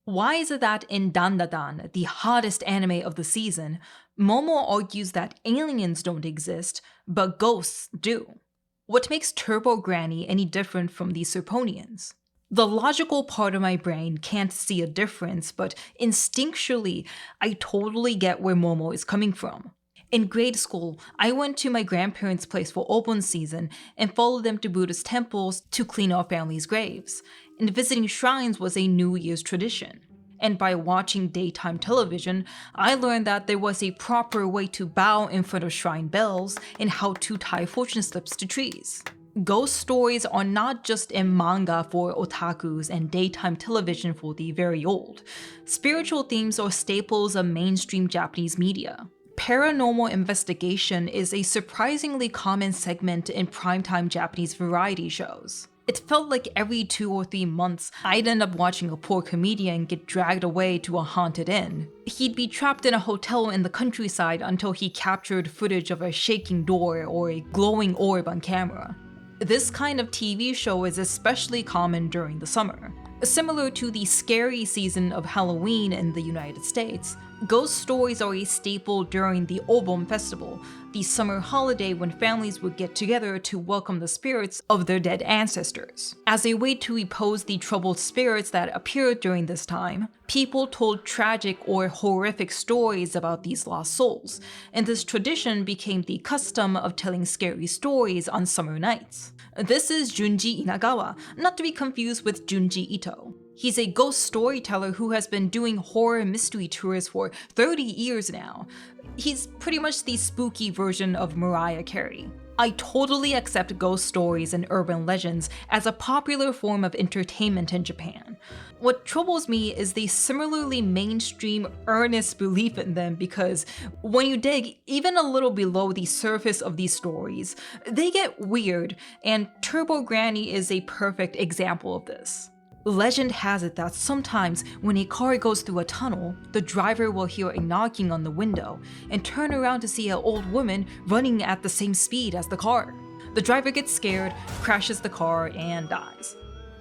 Why is it that in DANDADAN, the hottest anime of the season, Momo argues that aliens don't exist, but ghosts do? What makes Turbo Granny any different from the Serponians? The logical part of my brain can't see a difference, but instinctually, I totally get where Momo is coming from. In grade school, I went to my grandparents' place for Obon season and followed them to Buddhist temples to clean our family's graves. And visiting shrines was a New Year's tradition. And by watching daytime television, I learned that there was a proper way to bow in front of shrine bells and how to tie fortune slips to trees. Ghost stories are not just in manga for otakus and daytime television for the very old. Spiritual themes are staples of mainstream Japanese media. Paranormal investigation is a surprisingly common segment in primetime Japanese variety shows. It felt like every 2 or 3 months, I'd end up watching a poor comedian get dragged away to a haunted inn. He'd be trapped in a hotel in the countryside until he captured footage of a shaking door or a glowing orb on camera. This kind of TV show is especially common during the summer. Similar to the scary season of Halloween in the United States, ghost stories are a staple during the Obon festival, the summer holiday when families would get together to welcome the spirits of their dead ancestors. As a way to repose the troubled spirits that appeared during this time, people told tragic or horrific stories about these lost souls, and this tradition became the custom of telling scary stories on summer nights. This is Junji Inagawa, not to be confused with Junji Ito. He's a ghost storyteller who has been doing horror mystery tours for 30 years now. He's pretty much the spooky version of Mariah Carey. I totally accept ghost stories and urban legends as a popular form of entertainment in Japan. What troubles me is the similarly mainstream, earnest belief in them because when you dig even a little below the surface of these stories, they get weird, and Turbo Granny is a perfect example of this. Legend has it that sometimes when a car goes through a tunnel, the driver will hear a knocking on the window and turn around to see an old woman running at the same speed as the car. The driver gets scared, crashes the car, and dies.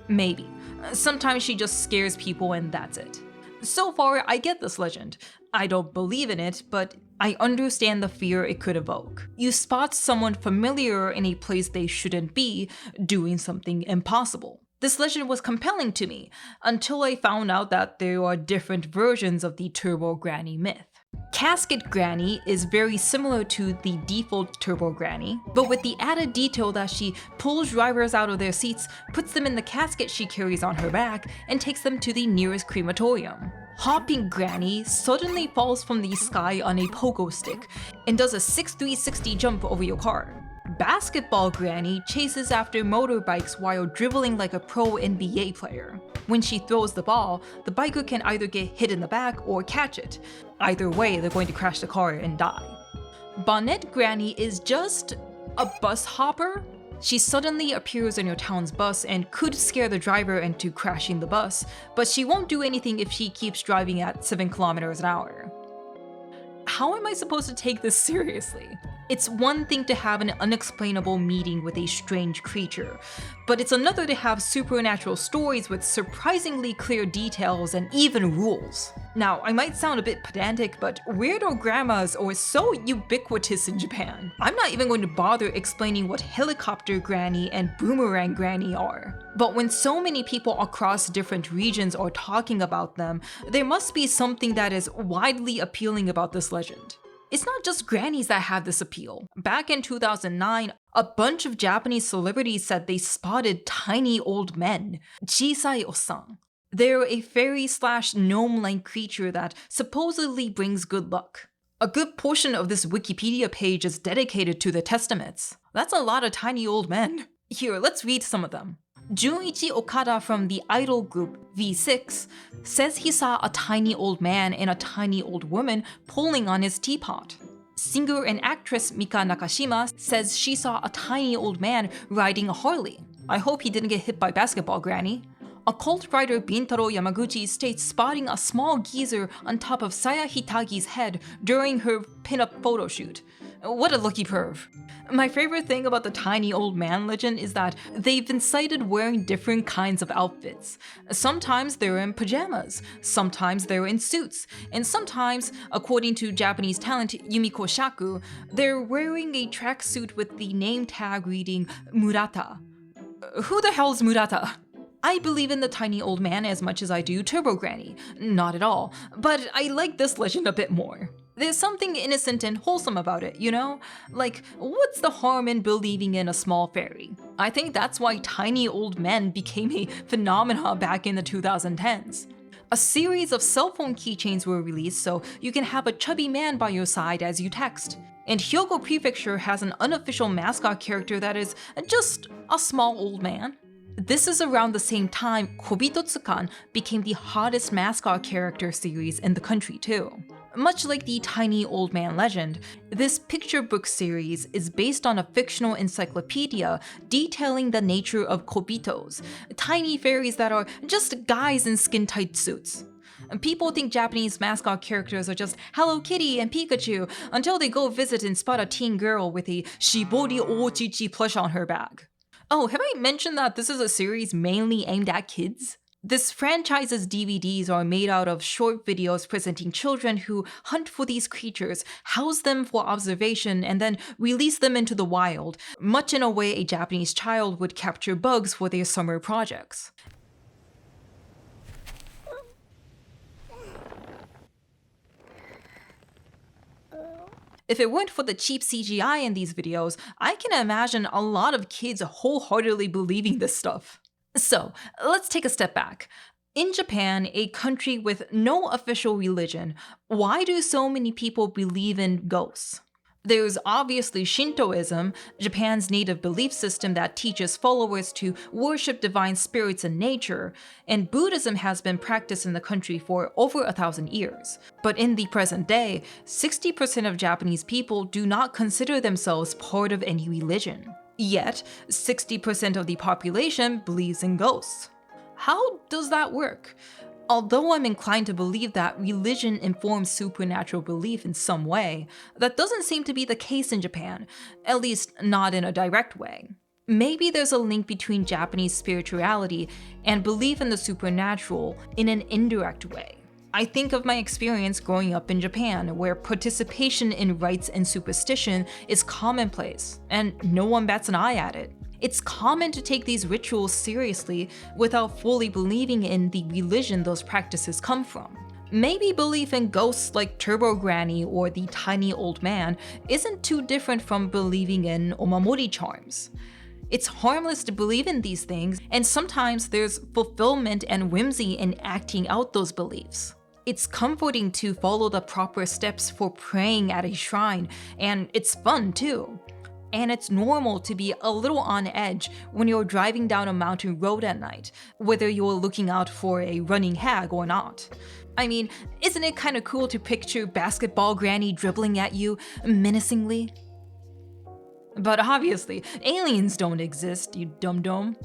Maybe. Sometimes she just scares people and that's it. So far, I get this legend. I don't believe in it, but I understand the fear it could evoke. You spot someone familiar in a place they shouldn't be, doing something impossible. This legend was compelling to me, until I found out that there are different versions of the Turbo Granny myth. Casket Granny is very similar to the default Turbo Granny, but with the added detail that she pulls drivers out of their seats, puts them in the casket she carries on her back, and takes them to the nearest crematorium. Hopping Granny suddenly falls from the sky on a pogo stick and does a 6'3" jump over your car. Basketball Granny chases after motorbikes while dribbling like a pro NBA player. When she throws the ball, the biker can either get hit in the back or catch it. Either way, they're going to crash the car and die. Bonnet Granny is just a bus hopper. She suddenly appears on your town's bus and could scare the driver into crashing the bus, but she won't do anything if she keeps driving at 7 kilometers an hour. How am I supposed to take this seriously? It's one thing to have an unexplainable meeting with a strange creature, but it's another to have supernatural stories with surprisingly clear details and even rules. Now, I might sound a bit pedantic, but weirdo grandmas are so ubiquitous in Japan. I'm not even going to bother explaining what helicopter granny and boomerang granny are. But when so many people across different regions are talking about them, there must be something that is widely appealing about this legend. It's not just grannies that have this appeal. Back in 2009, a bunch of Japanese celebrities said they spotted tiny old men, Chisai Osan. They're a fairy/gnome-like creature that supposedly brings good luck. A good portion of this Wikipedia page is dedicated to the testaments. That's a lot of tiny old men. Here, let's read some of them. Junichi Okada from the idol group V6 says he saw a tiny old man and a tiny old woman pulling on his teapot. Singer and actress Mika Nakashima says she saw a tiny old man riding a Harley. I hope he didn't get hit by basketball granny. Occult writer Bintaro Yamaguchi states spotting a small geezer on top of Saya Hitagi's head during her pinup photo shoot. What a lucky perv. My favorite thing about the tiny old man legend is that they've been cited wearing different kinds of outfits. Sometimes they're in pajamas, sometimes they're in suits, and sometimes, according to Japanese talent Yumiko Shaku, they're wearing a tracksuit with the name tag reading Murata. Who the hell's Murata? I believe in the tiny old man as much as I do Turbo Granny. Not at all, but I like this legend a bit more. There's something innocent and wholesome about it, you know? Like, what's the harm in believing in a small fairy? I think that's why tiny old men became a phenomenon back in the 2010s. A series of cell phone keychains were released so you can have a chubby man by your side as you text. And Hyogo Prefecture has an unofficial mascot character that is just a small old man. This is around the same time Kobitotsukan became the hottest mascot character series in the country too. Much like the tiny old man legend, this picture book series is based on a fictional encyclopedia detailing the nature of kobitos, tiny fairies that are just guys in skin-tight suits. People think Japanese mascot characters are just Hello Kitty and Pikachu until they go visit and spot a teen girl with a Shibori Ochichi plush on her back. Oh, have I mentioned that this is a series mainly aimed at kids? This franchise's DVDs are made out of short videos presenting children who hunt for these creatures, house them for observation, and then release them into the wild, much in a way a Japanese child would capture bugs for their summer projects. If it weren't for the cheap CGI in these videos, I can imagine a lot of kids wholeheartedly believing this stuff. So, let's take a step back. In Japan, a country with no official religion, why do so many people believe in ghosts? There's obviously Shintoism, Japan's native belief system that teaches followers to worship divine spirits and nature, and Buddhism has been practiced in the country for over 1,000 years. But in the present day, 60% of Japanese people do not consider themselves part of any religion. Yet, 60% of the population believes in ghosts. How does that work? Although I'm inclined to believe that religion informs supernatural belief in some way, that doesn't seem to be the case in Japan, at least not in a direct way. Maybe there's a link between Japanese spirituality and belief in the supernatural in an indirect way. I think of my experience growing up in Japan, where participation in rites and superstition is commonplace, and no one bats an eye at it. It's common to take these rituals seriously without fully believing in the religion those practices come from. Maybe belief in ghosts like Turbo Granny or the tiny old man isn't too different from believing in omamori charms. It's harmless to believe in these things, and sometimes there's fulfillment and whimsy in acting out those beliefs. It's comforting to follow the proper steps for praying at a shrine, and it's fun too. And it's normal to be a little on edge when you're driving down a mountain road at night, whether you're looking out for a running hag or not. I mean, isn't it kinda cool to picture basketball granny dribbling at you menacingly? But obviously, aliens don't exist, you dum-dum.